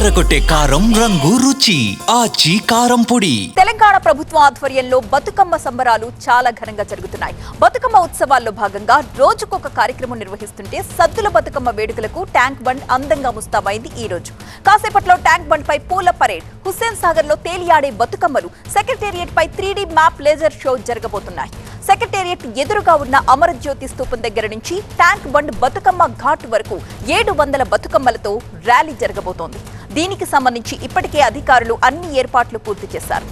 అదరగొట్టే కారం రంగు రుచి ఆచి కారం పొడి. తెలంగాణ ప్రభుత్వం ఆధ్వర్యంలో బతుకమ్మ సంబరాలు చాలా ఘనంగా జరుగుతున్నాయి. బతుకమ్మ ఉత్సవాల్లో భాగంగా రోజుకొక కార్యక్రమం నిర్వహిస్తుంటే సద్దుల బతుకమ్మ వేడుకలకు ట్యాంక్ బండ్ అందంగా ముస్తాబైంది. ఈ రోజు కాసేపట్లో ట్యాంక్ బండ్ పై పూల పరేడ్, హుస్సేన్ సాగర్ లో తేలియాడే బతుకమ్మలు, సెక్రటేరియట్ పై 3D మ్యాప్ లేజర్ షో జరగబోతున్నాయి. సెక్రటేరియట్ ఎదురుగా ఉన్న అమరజ్యోతి స్తూపం దగ్గర నుంచి ట్యాంక్ బండ్ బతుకమ్మ ఘాట్ వరకు 700 బతుకమ్మలతో ర్యాలీ జరగబోతోంది. దీనికి సంబంధించి ఇప్పటికే అధికారులు అన్ని ఏర్పాట్లు పూర్తి చేశారు.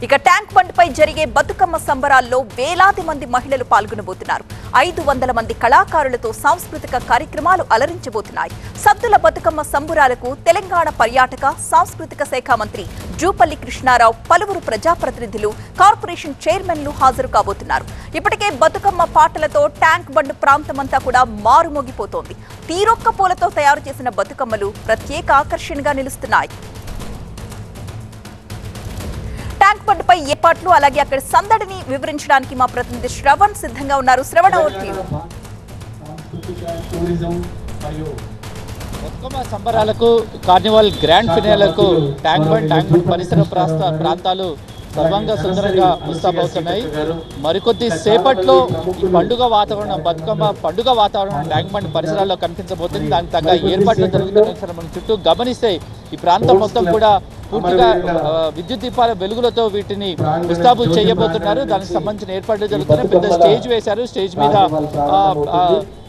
ఇక ట్యాంక్ బండ్ పై జరిగే బతుకమ్మ సంబరాల్లో వేలాది మంది మహిళలు పాల్గొనబోతున్నారు. 500 మంది కళాకారులతో సాంస్కృతిక కార్యక్రమాలు అలరించబోతున్నాయి. సద్దుల బతుకమ్మ సంబురాలకు తెలంగాణ పర్యాటక సాంస్కృతిక శాఖ మంత్రి జూపల్లి కృష్ణారావు, పలువురు ప్రజాప్రతినిధులు, కార్పొరేషన్ చైర్మన్లు హాజరు కాబోతున్నారు. ఇప్పటికే బతుకమ్మ పాటలతో ట్యాంక్ బండ్ ప్రాంతమంతా కూడా మారుమోగిపోతోంది. తీరొక్క పూలతో తయారు చేసిన బతుకమ్మలు ప్రత్యేక ఆకర్షణగా నిలుస్తున్నాయి. ట్యాంక్ బండ్ పై ఏర్పాట్లు, అలాగే అక్కడ సందడిని వివరించడానికి మా ప్రతినిధి శ్రవణ్ సిద్ధంగా ఉన్నారు. శ్రవణ్, బతుకమ్మ సంబరాలకు, కార్నివాల్ గ్రాండ్ ఫినాలకు ట్యాంక్ బండ్ పరిసర ప్రాంతాలు సర్వంగా సుందరంగా ముస్తాబవుతున్నాయి. మరికొద్ది సేపట్లో ఈ పండుగ వాతావరణం, బతుకమ్మ పండుగ వాతావరణం ట్యాంక్ బండ్ పరిసరాల్లో కనిపించబోతుంది. దానికి తగ్గ ఏర్పాట్లు జరుగుతున్న మనం చుట్టూ గమనిస్తే ఈ ప్రాంతం మొత్తం కూడా పూర్తిగా విద్యుత్ దీపాల వెలుగులతో వీటిని ముస్తాబు చేయబోతున్నారు. దానికి సంబంధించిన ఏర్పాట్లు జరుగుతున్నాయి. పెద్ద స్టేజ్ వేశారు. స్టేజ్ మీద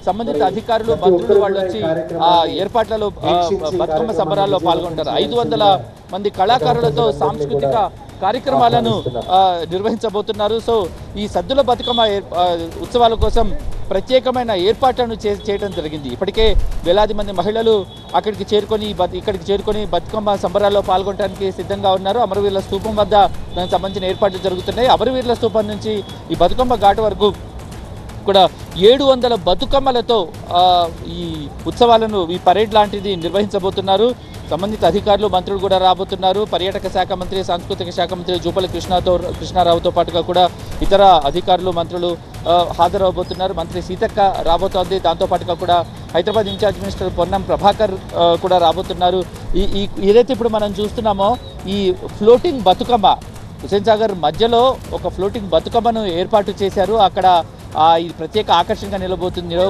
సంబంధిత అధికారులు, మంత్రులు వాళ్ళు వచ్చి ఆ ఏర్పాట్లలో బతుకమ్మ సంబరాల్లో పాల్గొంటారు. 500 మంది కళాకారులతో సాంస్కృతిక కార్యక్రమాలను నిర్వహించబోతున్నారు. సో ఈ సద్దుల బతుకమ్మ ఉత్సవాల కోసం ప్రత్యేకమైన ఏర్పాట్లను చేయడం జరిగింది. ఇప్పటికే వేలాది మంది మహిళలు ఇక్కడికి చేరుకొని బతుకమ్మ సంబరాల్లో పాల్గొనడానికి సిద్ధంగా ఉన్నారు. అమరవీరుల స్తూపం వద్ద దానికి సంబంధించిన ఏర్పాట్లు జరుగుతున్నాయి. అమరవీరుల స్తూపం నుంచి ఈ బతుకమ్మ ఘాట్ వరకు కూడా 700 బతుకమ్మలతో ఈ ఉత్సవాలను, ఈ పరేడ్ లాంటిది నిర్వహించబోతున్నారు. సంబంధిత అధికారులు, మంత్రులు కూడా రాబోతున్నారు. పర్యాటక శాఖ మంత్రి, సాంస్కృతిక శాఖ మంత్రి జూపల్లి కృష్ణారావుతో పాటుగా కూడా ఇతర అధికారులు, మంత్రులు హాజరవబోతున్నారు. మంత్రి సీతక్క రాబోతోంది. దాంతోపాటుగా కూడా హైదరాబాద్ ఇన్ఛార్జ్ మినిస్టర్ పొన్నం ప్రభాకర్ కూడా రాబోతున్నారు. ఏదైతే ఇప్పుడు మనం చూస్తున్నామో ఈ ఫ్లోటింగ్ బతుకమ్మ, హుస్సేన్ సాగర్ మధ్యలో ఒక ఫ్లోటింగ్ బతుకమ్మను ఏర్పాటు చేశారు. అక్కడ ఈ ప్రత్యేక ఆకర్షణగా నిలబోతుంది.